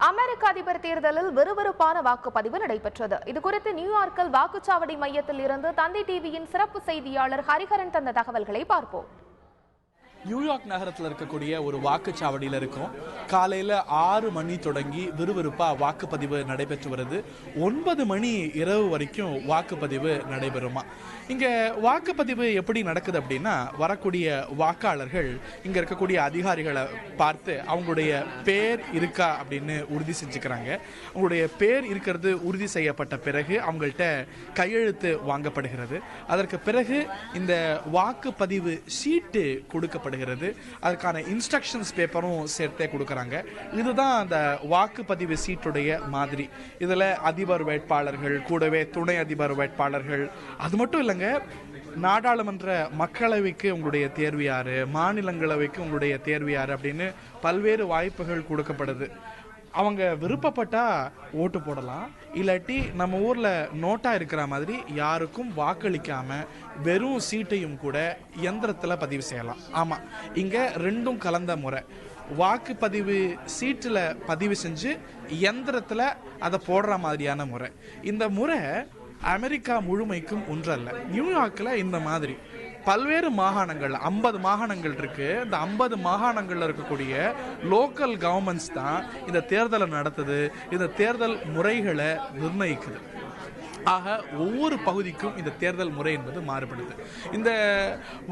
அமெரிக்க அதிபர் தேர்தலில் விறுவிறுப்பான வாக்குப்பதிவு நடைபெற்றது. இதுகுறித்து நியூயார்க்கில் வாக்குச்சாவடி மையத்தில் இருந்து தந்தி டிவியின் சிறப்பு செய்தியாளர் ஹரிஹரன் தந்த தகவல்களை பார்ப்போம். நியூயார்க் நகரத்தில் இருக்கக்கூடிய ஒரு வாக்குச்சாவடியில் இருக்கும். காலையில் 6 மணி தொடங்கி விறுவிறுப்பாக வாக்குப்பதிவு நடைபெற்று வருது. 9 மணி இரவு வரைக்கும் வாக்குப்பதிவு நடைபெறுமா. இங்கே வாக்குப்பதிவு எப்படி நடக்குது அப்படின்னா, வரக்கூடிய வாக்காளர்கள் இங்கே இருக்கக்கூடிய அதிகாரிகளை பார்த்து அவங்களுடைய பேர் இருக்கா அப்படின்னு உறுதி செஞ்சுக்கிறாங்க. அவங்களுடைய பேர் இருக்கிறது உறுதி செய்யப்பட்ட பிறகு அவங்கள்ட்ட கையெழுத்து வாங்கப்படுகிறது. அதற்கு பிறகு இந்த வாக்குப்பதிவு சீட்டு கொடுக்கப்படுகிறது. அதுக்கான இன்ஸ்ட்ரக்ஷன்ஸ் பேப்பரும் சேர்த்தே கொடுக்கறாங்க. இதுதான் அந்த வாக்குப்பதிவு சீட்டுடைய மாதிரி. இதுல அதிபர் வேட்பாளர்கள் கூடவே துணை அதிபர் வேட்பாளர்கள், அது மட்டும் இல்லைங்க, நாடாளுமன்ற மக்களவைக்கு உங்களுடைய தேர்வு யாரு, மாநிலங்களவைக்கு உங்களுடைய தேர்வு யாரு அப்படின்னு பல்வேறு வாய்ப்புகள் கொடுக்கப்படுது. அவங்க விருப்பப்பட்டா ஓட்டு போடலாம், இல்லாட்டி நம்ம ஊர்ல நோட்டா இருக்கிற மாதிரி யாருக்கும் வாக்களிக்காம வெறும் சீட்டையும் கூட யந்திரத்துல பதிவு செய்யலாம். ஆமா, இங்க ரெண்டும் கலந்த முறை. வாக்குப்பதிவு சீட்டுல பதிவு செஞ்சு யந்திரத்துல அதை போடுற மாதிரியான முறை. இந்த முறை அமெரிக்கா முழுமைக்கும் ஒன்றல்ல. நியூயார்க்ல இந்த மாதிரி பல்வேறு மாகாணங்கள், 50 மாகாணங்கள் இருக்கு. இந்த 50 மாகாணங்கள்ல இருக்கக்கூடிய லோக்கல் கவர்மெண்ட்ஸ் தான் இந்த தேர்தலை நடத்துது, இந்த தேர்தல் முறைகளை நிர்ணயிக்குது. ஆக ஒவ்வொரு பகுதிக்கும் இந்த தேர்தல் முறை என்பது மாறுபடுது. இந்த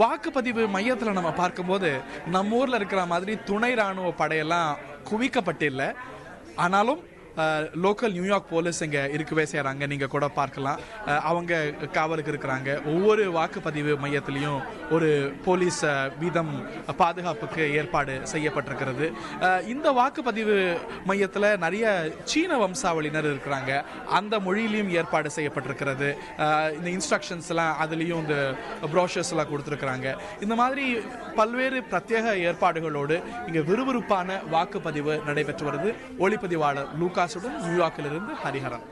வாக்குப்பதிவு மையத்தில் நம்ம பார்க்கும்போது நம்ம ஊர்ல இருக்கிற மாதிரி துணை ராணுவ படையெல்லாம் குவிக்கப்பட்டில்லை. ஆனாலும் லோக்கல் நியூயார்க் போலீஸ் இங்கே இருக்கவே செய்கிறாங்க. நீங்கள் கூட பார்க்கலாம், அவங்க காவலுக்கு இருக்கிறாங்க. ஒவ்வொரு வாக்குப்பதிவு மையத்திலையும் ஒரு போலீஸ் வீதம் பாதுகாப்புக்கு ஏற்பாடு செய்யப்பட்டிருக்கிறது. இந்த வாக்குப்பதிவு மையத்தில் நிறைய சீன வம்சாவளியினர் இருக்கிறாங்க. அந்த மொழியிலையும் ஏற்பாடு செய்யப்பட்டிருக்கிறது. இந்த இன்ஸ்ட்ரக்ஷன்ஸ் எல்லாம் அதுலேயும் இந்த ப்ரோஷர்ஸ் எல்லாம் கொடுத்துருக்குறாங்க. இந்த மாதிரி பல்வேறு பிரத்யேக ஏற்பாடுகளோடு இங்கே விறுவிறுப்பான வாக்குப்பதிவு நடைபெற்று வருது. ஒளிப்பதிவாளர் லூகாசுடன் நியூயார்க்கிலிருந்து ஹரிஹரன்.